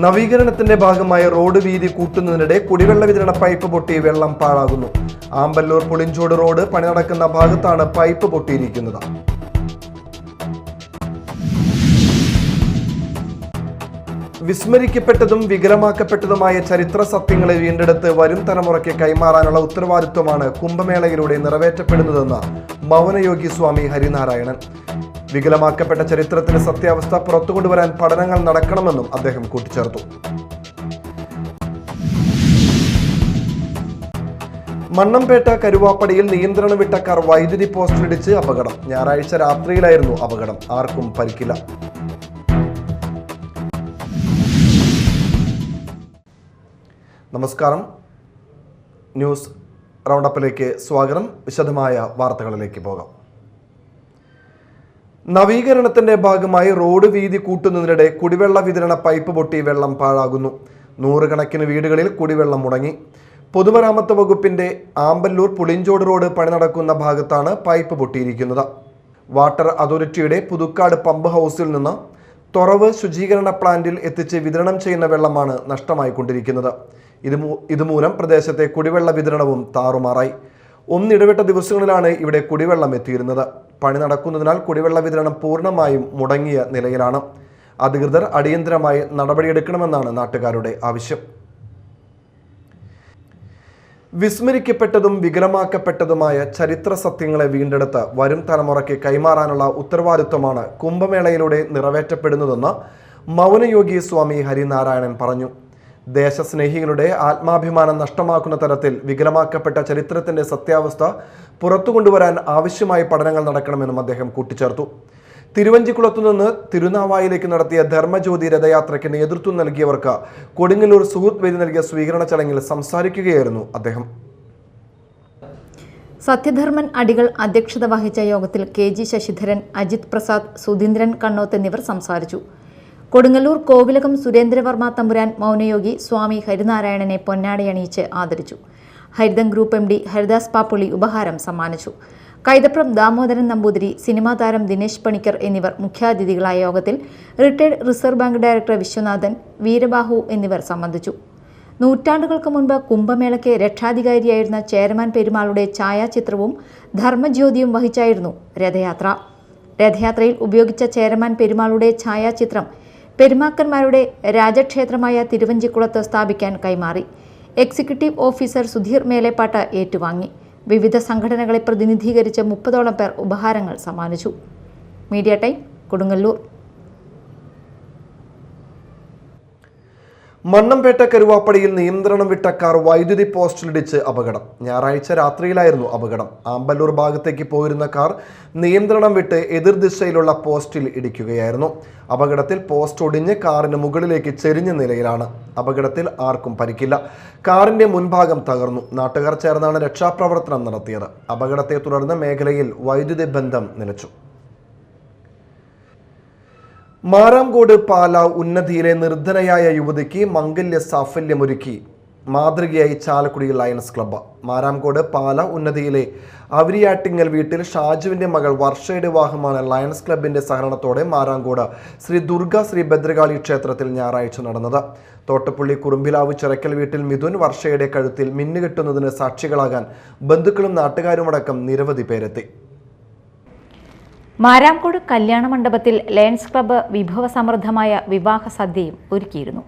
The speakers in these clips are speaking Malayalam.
നവീകരണത്തിന്റെ ഭാഗമായി റോഡ് വീതി കൂട്ടുന്നതിനിടെ കുടിവെള്ള വിതരണ പൈപ്പ് പൊട്ടി വെള്ളം പാഴാകുന്നു. ആമ്പല്ലൂർ പുളിഞ്ചോട് റോഡ് പണി നടക്കുന്ന ഭാഗത്താണ് പൈപ്പ് പൊട്ടിയിരിക്കുന്നത്. വിസ്മരിക്കപ്പെട്ടതും വികലമാക്കപ്പെട്ടതുമായ ചരിത്ര സത്യങ്ങളെ വീണ്ടെടുത്ത് വരും തലമുറയ്ക്ക് കൈമാറാനുള്ള ഉത്തരവാദിത്വമാണ് കുംഭമേളയിലൂടെ നിറവേറ്റപ്പെടുന്നതെന്ന് മൗനയോഗി സ്വാമി ഹരിനാരായണൻ. വികലമാക്കപ്പെട്ട ചരിത്രത്തിന്റെ സത്യാവസ്ഥ പുറത്തുകൊണ്ടുവരാൻ പഠനങ്ങൾ നടക്കണമെന്നും അദ്ദേഹം കൂട്ടിച്ചേർത്തു. മണ്ണമ്പേട്ട കരുവാപ്പടിയിൽ നിയന്ത്രണം വിട്ട കാർ വൈദ്യുതി പോസ്റ്റിലിടിച്ച് അപകടം. ഞായറാഴ്ച രാത്രിയിലായിരുന്നു അപകടം. ആർക്കും പരിക്കില്ല. നമസ്കാരം. ന്യൂസ് റൗണ്ടപ്പിലേക്ക് സ്വാഗതം. വിശദമായ വാർത്തകളിലേക്ക് പോകാം. നവീകരണത്തിന്റെ ഭാഗമായി റോഡ് വീതി കൂട്ടുന്നതിനിടെ കുടിവെള്ള വിതരണ പൈപ്പ് പൊട്ടി വെള്ളം പാഴാകുന്നു. നൂറുകണക്കിന് വീടുകളിൽ കുടിവെള്ളം മുടങ്ങി. പൊതുമരാമത്ത് വകുപ്പിന്റെ ആമ്പല്ലൂർ പുളിഞ്ചോട് റോഡ് പണി നടക്കുന്ന ഭാഗത്താണ് പൈപ്പ് പൊട്ടിയിരിക്കുന്നത്. വാട്ടർ അതോറിറ്റിയുടെ പുതുക്കാട് പമ്പ് ഹൗസിൽ നിന്ന് തുറവ് ശുചീകരണ പ്ലാന്റിൽ എത്തിച്ച് വിതരണം ചെയ്യുന്ന വെള്ളമാണ് നഷ്ടമായിക്കൊണ്ടിരിക്കുന്നത്. ഇതുമൂലം പ്രദേശത്തെ കുടിവെള്ള വിതരണവും താറുമാറായി. ഒന്നിടവിട്ട ദിവസങ്ങളിലാണ് ഇവിടെ കുടിവെള്ളം എത്തിയിരുന്നത്. പണി നടക്കുന്നതിനാൽ കുടിവെള്ള വിതരണം പൂർണ്ണമായും മുടങ്ങിയ നിലയിലാണ്. അധികൃതർ അടിയന്തരമായി നടപടിയെടുക്കണമെന്നാണ് നാട്ടുകാരുടെ ആവശ്യം. വിസ്മരിക്കപ്പെട്ടതും വികലമാക്കപ്പെട്ടതുമായ ചരിത്ര സത്യങ്ങളെ വീണ്ടെടുത്ത് വരും തലമുറയ്ക്ക് കൈമാറാനുള്ള ഉത്തരവാദിത്വമാണ് കുംഭമേളയിലൂടെ നിറവേറ്റപ്പെടുന്നതെന്ന് മൗനയോഗി സ്വാമി ഹരിനാരായണൻ പറഞ്ഞു. ദേശസ്നേഹികളുടെ ആത്മാഭിമാനം നഷ്ടമാക്കുന്ന തരത്തിൽ വികലമാക്കപ്പെട്ട ചരിത്രത്തിന്റെ സത്യാവസ്ഥ പുറത്തുകൊണ്ടുവരാൻ ആവശ്യമായ പഠനങ്ങൾ നടക്കണമെന്നും അദ്ദേഹം കൂട്ടിച്ചേർത്തു. തിരുവഞ്ചിക്കുളത്തുനിന്ന് തിരുനാവായിലേക്ക് നടത്തിയ ധർമ്മജ്യോതി രഥയാത്രയ്ക്ക് നേതൃത്വം നൽകിയവർക്ക് കൊടുങ്ങല്ലൂർ സുഹൃത്ത് വേദി നൽകിയ സ്വീകരണ ചടങ്ങിൽ സംസാരിക്കുകയായിരുന്നു അദ്ദേഹം. സത്യധർമ്മൻ അടികൾ അധ്യക്ഷത വഹിച്ച യോഗത്തിൽ KG ശശിധരൻ, അജിത് പ്രസാദ്, സുധീന്ദ്രൻ കണ്ണോത്ത് എന്നിവർ സംസാരിച്ചു. കൊടുങ്ങല്ലൂർ കോവിലകം സുരേന്ദ്രവർമ്മ തമ്പുരാൻ മൗനയോഗി സ്വാമി ഹരിനാരായണനെ പൊന്നാടയണിയിച്ച് ആദരിച്ചു. ഹരിതം ഗ്രൂപ്പ് MD ഹരിദാസ് പാപ്പുള്ളി ഉപഹാരം സമ്മാനിച്ചു. കൈതപ്രം ദാമോദരൻ നമ്പൂതിരി, സിനിമാ താരം ദിനേശ് പണിക്കർ എന്നിവർ മുഖ്യാതിഥികളായ യോഗത്തിൽ retired reserve bank director Viswanathan, Veerabahu എന്നിവർ സംബന്ധിച്ചു. നൂറ്റാണ്ടുകൾക്ക് മുൻപ് കുംഭമേളയ്ക്ക് രക്ഷാധികാരിയായിരുന്ന ചേരമാൻ പെരുമാളുടെ ഛായാചിത്രവും ധർമ്മജ്യോതിയും വഹിച്ചായിരുന്നു രഥയാത്ര. രഥയാത്രയിൽ ഉപയോഗിച്ച ചേരമാൻ പെരുമാളുടെ ഛായാചിത്രം പെരുമാക്കന്മാരുടെ രാജക്ഷേത്രമായ തിരുവഞ്ചിക്കുളത്ത് സ്ഥാപിക്കാൻ കൈമാറി. എക്സിക്യൂട്ടീവ് ഓഫീസർ സുധീർ മേലേപ്പാട്ട് ഏറ്റുവാങ്ങി. വിവിധ സംഘടനകളെ പ്രതിനിധീകരിച്ച് 30ഓളം പേർ ഉപഹാരങ്ങൾ സമ്മാനിച്ചു. Media time, Kodungallur. മണ്ണമ്പേട്ട കരുവാപ്പടിയിൽ നിയന്ത്രണം വിട്ട കാർ വൈദ്യുതി പോസ്റ്റിലിടിച്ച് അപകടം. ഞായറാഴ്ച രാത്രിയിലായിരുന്നു അപകടം. ആമ്പല്ലൂർ ഭാഗത്തേക്ക് പോയിരുന്ന കാർ നിയന്ത്രണം വിട്ട് എതിർദിശയിലുള്ള പോസ്റ്റിൽ ഇടിക്കുകയായിരുന്നു. അപകടത്തിൽ പോസ്റ്റ് ഒടിഞ്ഞ് കാറിന് മുകളിലേക്ക് ചെരിഞ്ഞ നിലയിലാണ്. അപകടത്തിൽ ആർക്കും പരിക്കില്ല. കാറിന്റെ മുൻഭാഗം തകർന്നു. നാട്ടുകാർ ചേർന്നാണ് രക്ഷാപ്രവർത്തനം നടത്തിയത്. അപകടത്തെ തുടർന്ന് മേഖലയിൽ വൈദ്യുതി ബന്ധം നിലച്ചു. മാരാംകോട് പാല ഉന്നതിയിലെ നിർധനയായ യുവതിക്ക് മംഗല്യ സാഫല്യമൊരുക്കി മാതൃകയായി ചാലക്കുടി ലയൺസ് ക്ലബ്ബ്. മാരാംകോട് പാല ഉന്നതിയിലെ അവരിയാട്ടിങ്ങൽ വീട്ടിൽ ഷാജുവിന്റെ മകൾ വർഷയുടെ വിവാഹമാണ് ലയൺസ് ക്ലബിന്റെ സഹകരണത്തോടെ മാരാംകോട് ശ്രീ ദുർഗ ശ്രീ ഭദ്രകാളി ക്ഷേത്രത്തിൽ ഞായറാഴ്ച നടന്നത്. തോട്ടപ്പള്ളി കുറുമ്പിലാവ് ചിറക്കൽ വീട്ടിൽ മിഥുൻ വർഷയുടെ കഴുത്തിൽ മിന്നുകെട്ടുന്നതിന് സാക്ഷികളാകാൻ ബന്ധുക്കളും നാട്ടുകാരുമടക്കം നിരവധി പേരെത്തി. മാരാംകോട് കല്യാണ മണ്ഡപത്തിൽ ലയൺസ് ക്ലബ്ബ് വിഭവസമൃദ്ധമായ വിവാഹ സദ്യയും ഒരുക്കിയിരുന്നു.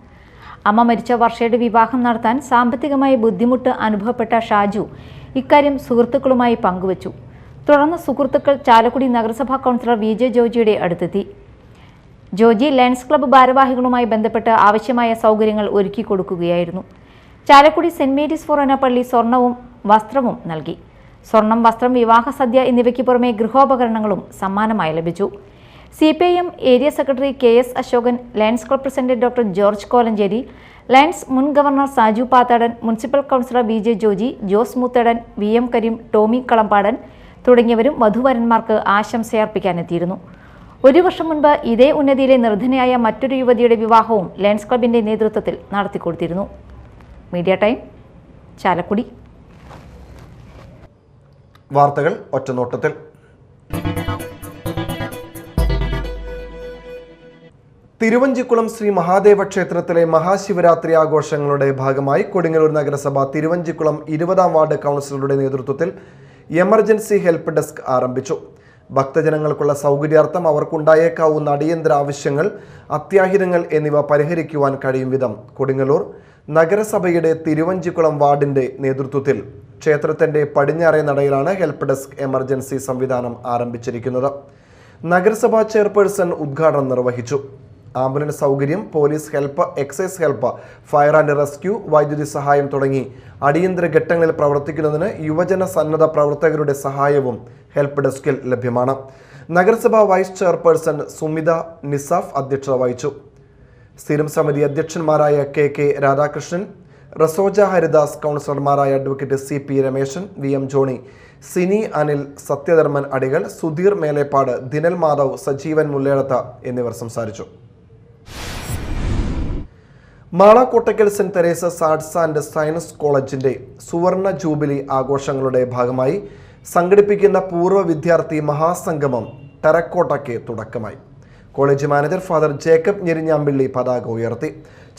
അമ്മ മരിച്ച വർഷയുടെ വിവാഹം നടത്താൻ സാമ്പത്തികമായി ബുദ്ധിമുട്ട് അനുഭവപ്പെട്ട ഷാജു ഇക്കാര്യം സുഹൃത്തുക്കളുമായി പങ്കുവച്ചു. തുടർന്ന് സുഹൃത്തുക്കൾ ചാലക്കുടി നഗരസഭാ കൗൺസിലർ VJ ജോജിയുടെ അടുത്തെത്തി. ജോജി ലയൺസ് ക്ലബ്ബ് ഭാരവാഹികളുമായി ബന്ധപ്പെട്ട് ആവശ്യമായ സൗകര്യങ്ങൾ ഒരുക്കി കൊടുക്കുകയായിരുന്നു. ചാലക്കുടി സെന്റ് മേരീസ് ഫൊറോന പള്ളി സ്വർണവും വസ്ത്രവും നൽകി. സ്വർണം, വസ്ത്രം, വിവാഹ സദ്യ എന്നിവയ്ക്ക് പുറമെ ഗൃഹോപകരണങ്ങളും സമ്മാനമായി ലഭിച്ചു. CPIM area secretary KS Ashokan, lions club president doctor George Kolenchery, lions മുൻ governor Saju Pathadan, municipal councillor VJ Joji, Jose Moothedan, VM Kareem, Tommy Kalambadan തുടങ്ങിയവരും വധുവരന്മാർക്ക് ആശംസയർപ്പിക്കാനെത്തിയിരുന്നു. 1 വർഷം മുൻപ് ഇതേ ഉന്നതിയിലെ നിർധനയായ മറ്റൊരു യുവതിയുടെ വിവാഹവും ലയൺസ് ക്ലബിന്റെ നേതൃത്വത്തിൽ നടത്തിക്കൊടുത്തിരുന്നു. Media time, Chalakudy. വാർത്തകൾ ഒറ്റനോട്ടത്തിൽ. തിരുവഞ്ചിക്കുളം ശ്രീ മഹാദേവ ക്ഷേത്രത്തിലെ മഹാശിവരാത്രി ആഘോഷങ്ങളുടെ ഭാഗമായി കൊടുങ്ങല്ലൂർ നഗരസഭ തിരുവഞ്ചിക്കുളം 20ാം വാർഡ് കൗൺസിലറുടെ നേതൃത്വത്തിൽ എമർജൻസി ഹെൽപ്പ് ഡെസ്ക് ആരംഭിച്ചു. ഭക്തജനങ്ങൾക്കുള്ള സൗകര്യാർത്ഥം അവർക്കുണ്ടായേക്കാവുന്ന അടിയന്തര ആവശ്യങ്ങൾ, അത്യാഹിതങ്ങൾ എന്നിവ പരിഹരിക്കുവാൻ കഴിയും വിധം കൊടുങ്ങല്ലൂർ നഗരസഭയുടെ തിരുവഞ്ചിക്കുളം വാർഡിന്റെ നേതൃത്വത്തിൽ ക്ഷേത്രത്തിന്റെ പടിഞ്ഞാറേ നടയിലാണ് ഹെൽപ്പ് ഡെസ്ക് എമർജൻസി സംവിധാനം ആരംഭിച്ചിരിക്കുന്നത്. നഗരസഭാ ചെയർപേഴ്സൺ ഉദ്ഘാടനം നിർവഹിച്ചു. ആംബുലൻസ് സൗകര്യം, police help, excise help, fire and rescue, വൈദ്യുതി സഹായം തുടങ്ങി അടിയന്തര ഘട്ടങ്ങളിൽ പ്രവർത്തിക്കുന്നതിന് യുവജന സന്നദ്ധ പ്രവർത്തകരുടെ സഹായവും ഹെൽപ്പ് ഡെസ്കിൽ ലഭ്യമാണ്. നഗരസഭാ വൈസ് ചെയർപേഴ്സൺ സുമിത നിസാഫ് അധ്യക്ഷത വഹിച്ചു. സ്ഥിരം സമിതി അധ്യക്ഷന്മാരായ കെ രാധാകൃഷ്ണൻ, റസോജ ഹരിദാസ്, കൗൺസിലർമാരായ advocate CP Rameshan, VM Johny, Sini Anil, Sathyadharman Adikal, Sudheer Melepad, Dinal Madhav, Sajeevan Mulledath എന്നിവർ സംസാരിച്ചു. Mala Kottakkal saint Teresa's arts and science കോളേജിന്റെ സുവർണ ജൂബിലി ആഘോഷങ്ങളുടെ ഭാഗമായി സംഘടിപ്പിക്കുന്ന പൂർവ്വ വിദ്യാർത്ഥി മഹാസംഗമം ടെറക്കോട്ടയ്ക്ക് തുടക്കമായി. College manager father Jacob Njerinjampilly പതാക ഉയർത്തി.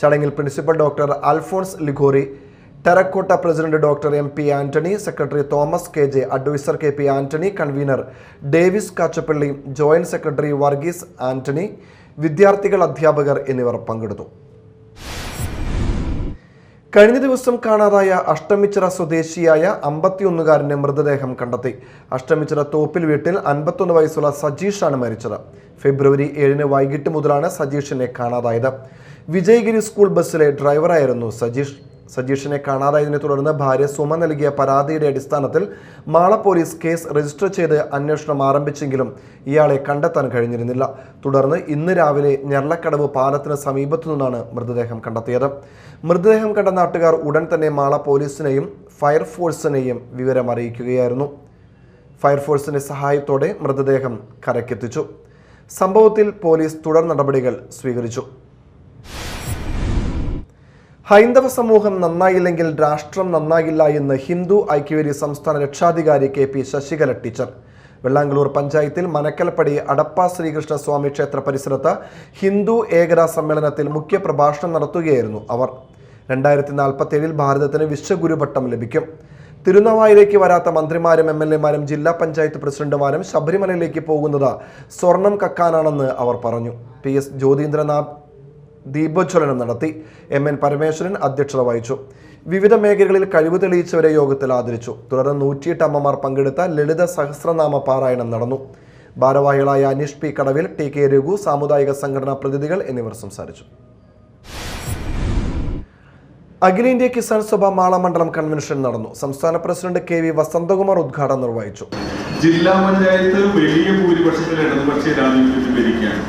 ചടങ്ങിൽ principal doctor Alphonse Liguori, Terracotta president doctor MP Antony, secretary Thomas KJ, adviser KP Antony, convener Davis Kachappilly, joint secretary Varghese Antony, വിദ്യാർത്ഥികൾ, അധ്യാപകർ എന്നിവർ പങ്കെടുത്തു. കഴിഞ്ഞ ദിവസം കാണാതായ അഷ്ടമിച്ചിറ സ്വദേശിയായ 51കാരന്റെ മൃതദേഹം കണ്ടെത്തി. അഷ്ടമിച്ചിറ തോപ്പിൽ വീട്ടിൽ 51 വയസ്സുള്ള സജീഷാണ് മരിച്ചത്. ഫെബ്രുവരി 7 വൈകിട്ട് മുതലാണ് സജീഷിനെ കാണാതായത്. വിജയഗിരി സ്കൂൾ ബസ്സിലെ ഡ്രൈവറായിരുന്നു സജീഷിനെ കാണാതായതിനെ തുടർന്ന് ഭാര്യ സുമ നൽകിയ പരാതിയുടെ അടിസ്ഥാനത്തിൽ മാള പോലീസ് കേസ് രജിസ്റ്റർ ചെയ്ത് അന്വേഷണം ആരംഭിച്ചെങ്കിലും ഇയാളെ കണ്ടെത്താൻ കഴിഞ്ഞിരുന്നില്ല. തുടർന്ന് ഇന്ന് രാവിലെ ഞെർലക്കടവ് പാലത്തിന് സമീപത്തു നിന്നാണ് മൃതദേഹം കണ്ടെത്തിയത്. മൃതദേഹം കണ്ട നാട്ടുകാർ ഉടൻ തന്നെ മാള പോലീസിനെയും ഫയർഫോഴ്സിനെയും വിവരം അറിയിക്കുകയായിരുന്നു. ഫയർഫോഴ്സിന്റെ സഹായത്തോടെ മൃതദേഹം കരക്കെത്തിച്ചു. സംഭവത്തിൽ പോലീസ് തുടർ നടപടികൾ സ്വീകരിച്ചു. ഹൈന്ദവ സമൂഹം നന്നായില്ലെങ്കിൽ രാഷ്ട്രം നന്നാകില്ല എന്ന് ഹിന്ദു ഐക്യവേദി സംസ്ഥാന രക്ഷാധികാരി KP ശശികല ടീച്ചർ വെള്ളാങ്കല്ലൂർ പഞ്ചായത്തിൽ മനക്കൽപ്പടി അടപ്പ ശ്രീകൃഷ്ണ സ്വാമി ക്ഷേത്ര പരിസരത്ത് ഹിന്ദു ഏകതാ സമ്മേളനത്തിൽ മുഖ്യ പ്രഭാഷണം നടത്തുകയായിരുന്നു അവർ. 2047 ഭാരതത്തിന് വിശ്വഗുരുപട്ടം ലഭിക്കും. തിരുനാവായിലേക്ക് വരാത്ത മന്ത്രിമാരും MLA-മാരും ജില്ലാ പഞ്ചായത്ത് പ്രസിഡന്റുമാരും ശബരിമലയിലേക്ക് പോകുന്നത് സ്വർണം കക്കാനാണെന്ന് അവർ പറഞ്ഞു. PS ജ്യോതീന്ദ്രനാഥ് ദീപോജ്വലനം നടത്തി. MN പരമേശ്വരൻ അധ്യക്ഷത വഹിച്ചു. വിവിധ മേഖലകളിൽ കഴിവ് തെളിയിച്ചവരെ യോഗത്തിൽ ആദരിച്ചു. തുടർന്ന് 108 അമ്മമാർ പങ്കെടുത്ത ലളിത സഹസ്രനാമ പാരായണം നടന്നു. ഭാരവാഹികളായ അനീഷ് P കടവിൽ, TK രഘു, സാമുദായിക സംഘടനാ പ്രതിനിധികൾ എന്നിവർ സംസാരിച്ചു. അഖിലേന്ത്യാ കിസാൻ സഭ മാള മണ്ഡലം കൺവെൻഷൻ നടന്നു. സംസ്ഥാന പ്രസിഡന്റ് KV വസന്തകുമാർ ഉദ്ഘാടനം നിർവഹിച്ചു. ജില്ലാ പഞ്ചായത്ത് വലിയ ഭൂരിപക്ഷത്തിൽ ഇടതുപക്ഷ ജനാധിപത്യത്തിൽ ഭരിക്കുകയാണ്.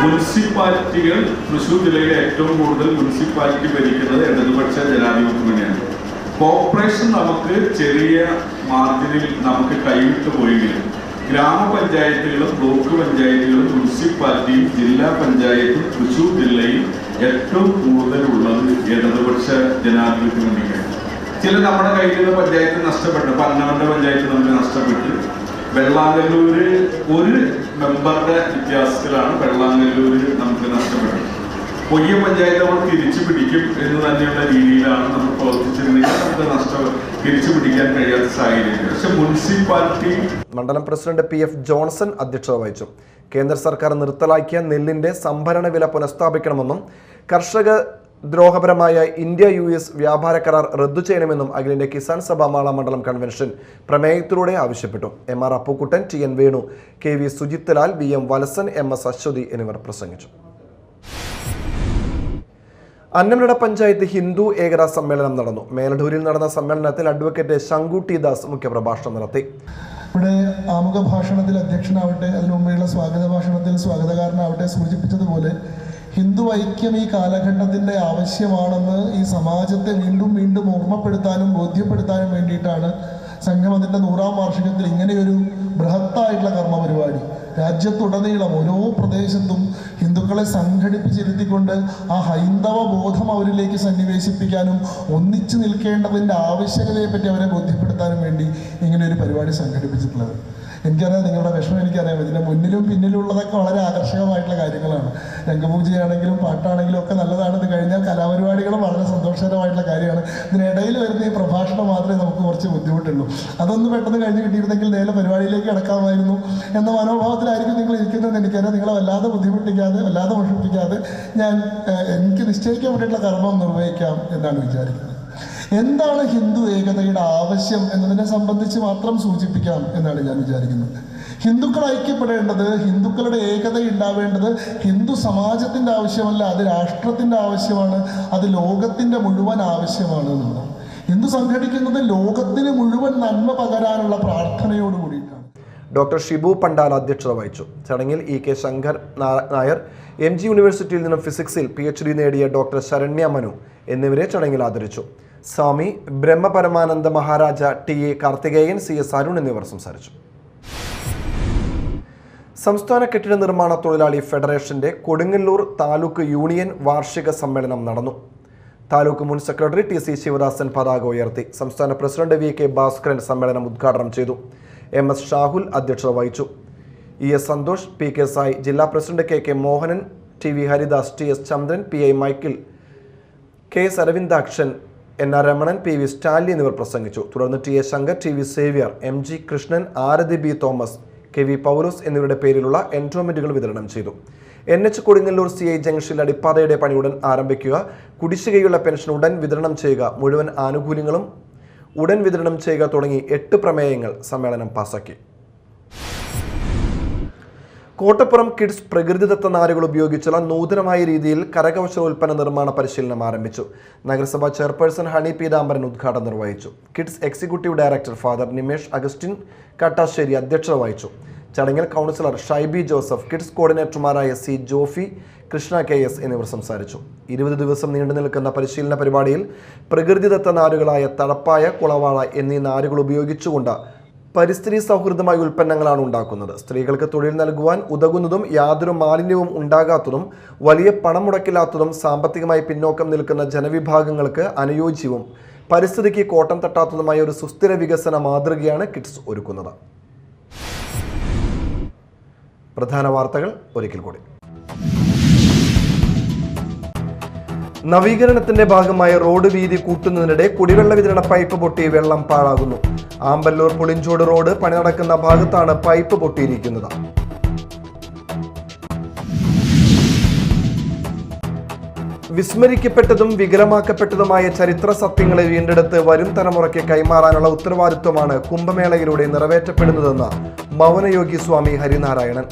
മുനിസിപ്പാലിറ്റികൾ തൃശ്ശൂർ ജില്ലയിലെ ഏറ്റവും കൂടുതൽ മുനിസിപ്പാലിറ്റി ഭരിക്കുന്നത് ഇടതുപക്ഷ ജനാധിപത്യം തന്നെയാണ്. കോർപ്പറേഷൻ നമുക്ക് ചെറിയ മാർജിനിൽ നമുക്ക് കൈവിട്ട് പോയെങ്കിലും ഗ്രാമപഞ്ചായത്തുകളും ബ്ലോക്ക് പഞ്ചായത്തുകളും മുനിസിപ്പാലിറ്റിയും ജില്ലാ പഞ്ചായത്തും തൃശ്ശൂർ ജില്ലയിൽ ഏറ്റവും കൂടുതലുള്ളത് ഇടതുപക്ഷ ജനാധിപത്യം തന്നെയാണ്. ചില നമ്മുടെ കയ്യിലുള്ള പഞ്ചായത്ത് നഷ്ടപ്പെട്ടു. പന്നമന്റെ പഞ്ചായത്ത് നമുക്ക് നഷ്ടപ്പെട്ടു. വെള്ളാങ്കല്ലൂര് ഒരു മെമ്പറുടെ വ്യത്യാസത്തിലാണ് വെള്ളാങ്കല്ലൂര് നമുക്ക് നഷ്ടപ്പെട്ടത്. പൊയ്യ പഞ്ചായത്ത് നമ്മൾ തിരിച്ചു പിടിക്കും എന്ന് തന്നെയുള്ള രീതിയിലാണ് നമ്മൾ പ്രവർത്തിച്ചിരുന്നെങ്കിൽ നമുക്ക് തിരിച്ചു പിടിക്കാൻ കഴിയാത്ത സാഹചര്യം. പക്ഷെ മുനിസിപ്പാലിറ്റി മണ്ഡലം പ്രസിഡന്റ് PF ജോൺസൺ അധ്യക്ഷത വഹിച്ചു. കേന്ദ്ര സർക്കാർ നിർത്തലാക്കിയ നെല്ലിന്റെ സംഭരണ വില പുനഃസ്ഥാപിക്കണമെന്നും കർഷക ദ്രോഹപരമായ India-US വ്യാപാര കരാർ റദ്ദു ചെയ്യണമെന്നും അഖിലേന്ത്യാ കിസാൻ സഭ മാള മണ്ഡലം കൺവെൻഷൻ പ്രമേയത്തിലൂടെ ആവശ്യപ്പെട്ടു. MR Appukuttan, TN Venu, KV Sujith Lal, VM വലസൻ, MS Aswathy എന്നിവർ പ്രസംഗിച്ചു. അന്നമനട പഞ്ചായത്ത് ഹിന്ദു ഏകതാ സമ്മേളനം നടന്നു. മേലടൂരിൽ നടന്ന സമ്മേളനത്തിൽ അഡ്വക്കേറ്റ് ശങ്കു T ദാസ് മുഖ്യപ്രഭാഷണം നടത്തി. ഇവിടെ ആമുഖ ഭാഷണത്തിൽ അധ്യക്ഷനാവട്ടെ, അതിനു മുമ്പുള്ള സ്വാഗത ഭാഷണത്തിൽ സ്വാഗതകാരനാവട്ടെ സൂചിപ്പിച്ചതുപോലെ ഹിന്ദു ഐക്യം ഈ കാലഘട്ടത്തിൻ്റെ ആവശ്യമാണെന്ന് ഈ സമാജത്തെ വീണ്ടും വീണ്ടും ഓർമ്മപ്പെടുത്താനും ബോധ്യപ്പെടുത്താനും വേണ്ടിയിട്ടാണ് സംഘം അതിൻ്റെ 100ാം വാർഷികത്തിൽ ഇങ്ങനെയൊരു ബൃഹത്തായിട്ടുള്ള കർമ്മ പരിപാടി രാജ്യത്തുടനീളം ഓരോ പ്രദേശത്തും ഹിന്ദുക്കളെ സംഘടിപ്പിച്ചിരുത്തിക്കൊണ്ട് ആ ഹൈന്ദവ ബോധം അവരിലേക്ക് സന്നിവേശിപ്പിക്കാനും ഒന്നിച്ചു നിൽക്കേണ്ടതിൻ്റെ ആവശ്യകതയെപ്പറ്റി അവരെ ബോധ്യപ്പെടുത്താനും വേണ്ടി ഇങ്ങനെയൊരു പരിപാടി സംഘടിപ്പിച്ചിട്ടുള്ളത്. എനിക്കറിയാം നിങ്ങളുടെ വിഷമം, എനിക്കറിയാം. ഇതിൻ്റെ മുന്നിലും പിന്നിലും ഉള്ളതൊക്കെ വളരെ ആകർഷകമായിട്ടുള്ള കാര്യങ്ങളാണ്. രംഗപൂജയാണെങ്കിലും പാട്ടാണെങ്കിലും ഒക്കെ നല്ലതാണ്. ഇത് കഴിഞ്ഞാൽ കലാപരിപാടികളും വളരെ സന്തോഷകരമായിട്ടുള്ള കാര്യമാണ്. ഇതിനിടയിൽ വരുന്ന ഈ പ്രഭാഷണം മാത്രമേ നമുക്ക് കുറച്ച് ബുദ്ധിമുട്ടുള്ളൂ. അതൊന്ന് പെട്ടെന്ന് കഴിഞ്ഞ് കിട്ടിയിരുന്നെങ്കിൽ നേരെ പരിപാടിയിലേക്ക് കിടക്കാമായിരുന്നു എന്ന മനോഭാവത്തിലായിരിക്കും നിങ്ങൾ ഇരിക്കുന്നതെന്ന് എനിക്കറിയാം. നിങ്ങളെ വല്ലാതെ ബുദ്ധിമുട്ടിക്കാതെ, വല്ലാതെ മുഷിപ്പിക്കാതെ ഞാൻ എനിക്ക് നിശ്ചയിക്കപ്പെട്ടിട്ടുള്ള കർമ്മം നിർവഹിക്കാം എന്നാണ് വിചാരിക്കുന്നത്. എന്താണ് ഹിന്ദു ഏകതയുടെ ആവശ്യം എന്നതിനെ സംബന്ധിച്ച് മാത്രം സൂചിപ്പിക്കാം എന്നാണ് ഞാൻ വിചാരിക്കുന്നത്. ഹിന്ദുക്കൾ ഐക്യപ്പെടേണ്ടത്, ഹിന്ദുക്കളുടെ ഏകത ഉണ്ടാവേണ്ടത് ഹിന്ദു സമാജത്തിൻ്റെ ആവശ്യമല്ല, അത് രാഷ്ട്രത്തിൻ്റെ ആവശ്യമാണ്, അത് ലോകത്തിൻ്റെ മുഴുവൻ ആവശ്യമാണ് എന്നുള്ളതാണ്. ഹിന്ദു സംഘടിക്കുന്നത് ലോകത്തിന് മുഴുവൻ നന്മ പകരാനുള്ള പ്രാർത്ഥനയോട് കൂടിയിട്ടാണ്. ഡോക്ടർ ഷിബു പണ്ടാൽ അധ്യക്ഷത വഹിച്ചു. ചടങ്ങിൽ ഇ.കെ. ശങ്കർ നായർ, MG യൂണിവേഴ്സിറ്റിയിൽ നിന്നും ഫിസിക്സിൽ PhD നേടിയ ഡോക്ടർ ശരണ്യ മനു എന്നിവരെ ചടങ്ങിൽ ആദരിച്ചു. സ്വാമി ബ്രഹ്മപരമാനന്ദ മഹാരാജ, TA കാർത്തികേയൻ, CS അരുൺ എന്നിവർ സംസാരിച്ചു. സംസ്ഥാന കെട്ടിട നിർമ്മാണ തൊഴിലാളി ഫെഡറേഷന്റെ കൊടുങ്ങല്ലൂർ താലൂക്ക് യൂണിയൻ വാർഷിക സമ്മേളനം നടന്നു. താലൂക്ക് മുൻ സെക്രട്ടറി TC ശിവദാസൻ പതാക ഉയർത്തി. സംസ്ഥാന പ്രസിഡന്റ് VK ഭാസ്കരൻ സമ്മേളനം ഉദ്ഘാടനം ചെയ്തു. MS ഷാഹുൽ അധ്യക്ഷത വഹിച്ചു. ES സന്തോഷ്, PK സായി, ജില്ലാ president KK Mohanan, TV Haridas, TS Chandran, PI Michael, KS Aravindakshan, NR Ramanan, PV Stanley എന്നിവർ പ്രസംഗിച്ചു. തുടർന്ന് TA Sankar, TV Xavier, MG Krishnan, Arathi B Thomas, KV Paulose എന്നിവരുടെ പേരിലുള്ള എൻഡോമെന്റുകൾ വിതരണം ചെയ്തു. NH കൊടുങ്ങല്ലൂർ CI ജംഗ്ഷനിൽ അടിപ്പാതയുടെ പണി ഉടൻ ആരംഭിക്കുക, കുടിശ്ശികയുള്ള പെൻഷൻ ഉടൻ വിതരണം ചെയ്യുക, മുഴുവൻ ആനുകൂല്യങ്ങളും ഉടൻ വിതരണം ചെയ്യുക തുടങ്ങി 8 പ്രമേയങ്ങൾ സമ്മേളനം പാസാക്കി. കോട്ടപ്പുറം കിഡ്സ് പ്രകൃതിദത്ത നാരുകൾ ഉപയോഗിച്ചുള്ള നൂതനമായ രീതിയിൽ കരകൗശലോൽപ്പന്ന നിർമ്മാണ പരിശീലനം ആരംഭിച്ചു. നഗരസഭാ ചെയർപേഴ്സൺ ഹണി പീതാംബരൻ ഉദ്ഘാടനം നിർവഹിച്ചു. Kids executive director father Nimesh Augustine Kattasseri അധ്യക്ഷത വഹിച്ചു. ചടങ്ങിൽ കൗൺസിലർ ഷൈബി ജോസഫ്, കിഡ്സ് കോർഡിനേറ്റർമാരായ C ജോഫി, കൃഷ്ണ KS എന്നിവർ സംസാരിച്ചു. 20 ദിവസം നീണ്ടു നിൽക്കുന്ന പരിശീലന പരിപാടിയിൽ പ്രകൃതിദത്ത നാരുകളായ തഴപ്പായ, കുളവാഴ എന്നീ നാരുകൾ ഉപയോഗിച്ചുകൊണ്ട് പരിസ്ഥിതി സൗഹൃദമായ ഉൽപ്പന്നങ്ങളാണ് ഉണ്ടാക്കുന്നത്. സ്ത്രീകൾക്ക് തൊഴിൽ നൽകുവാൻ ഉതകുന്നതും യാതൊരു മാലിന്യവും ഉണ്ടാകാത്തതും വലിയ പണം മുടക്കില്ലാത്തതും സാമ്പത്തികമായി പിന്നോക്കം നിൽക്കുന്ന ജനവിഭാഗങ്ങൾക്ക് അനുയോജ്യവും പരിസ്ഥിതിക്ക് കോട്ടം തട്ടാത്തതുമായ ഒരു സുസ്ഥിര വികസന മാതൃകയാണ് കിഡ്സ് ഒരുക്കുന്നത്. പ്രധാന വാർത്തകൾ ഒരിക്കൽ കൂടി. നവീകരണത്തിന്റെ ഭാഗമായ റോഡ് വീതി കൂട്ടുന്നതിനിടെ കുടിവെള്ള വിതരണ പൈപ്പ് പൊട്ടി വെള്ളം പാഴാകുന്നു. ആമ്പല്ലൂർ പുളിഞ്ചോട് റോഡ് പണി നടക്കുന്ന ഭാഗത്താണ് പൈപ്പ് പൊട്ടിയിരിക്കുന്നത്. വിസ്മരിക്കപ്പെട്ടതും വികലമാക്കപ്പെട്ടതുമായ ചരിത്ര സത്യങ്ങളെ വീണ്ടെടുത്ത് വരും തലമുറയ്ക്ക് കൈമാറാനുള്ള ഉത്തരവാദിത്വമാണ് കുംഭമേളയിലൂടെ നിറവേറ്റപ്പെടുന്നതെന്ന് മൗനയോഗി സ്വാമി ഹരിനാരായണൻ.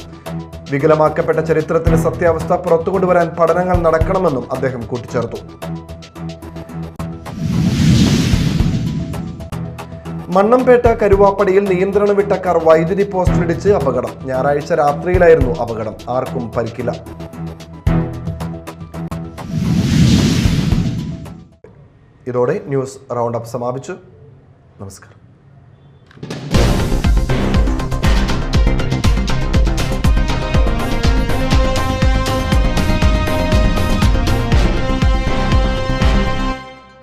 വികലമാക്കപ്പെട്ട ചരിത്രത്തിന്റെ സത്യാവസ്ഥ പുറത്തുകൊണ്ടുവരാൻ പഠനങ്ങൾ നടക്കണമെന്നും അദ്ദേഹം കൂട്ടിച്ചേർത്തു. മണ്ണമ്പേട്ട കരുവാപ്പടിയിൽ നിയന്ത്രണം വിട്ട കാർ വൈദ്യുതി പോസ്റ്റിലിടിച്ച് അപകടം. ഞായറാഴ്ച രാത്രിയിലായിരുന്നു അപകടം. ആർക്കും പരിക്കില്ല. ഇതോടെ ന്യൂസ് റൗണ്ട് അപ്പ് സമാപിച്ചു. നമസ്കാരം.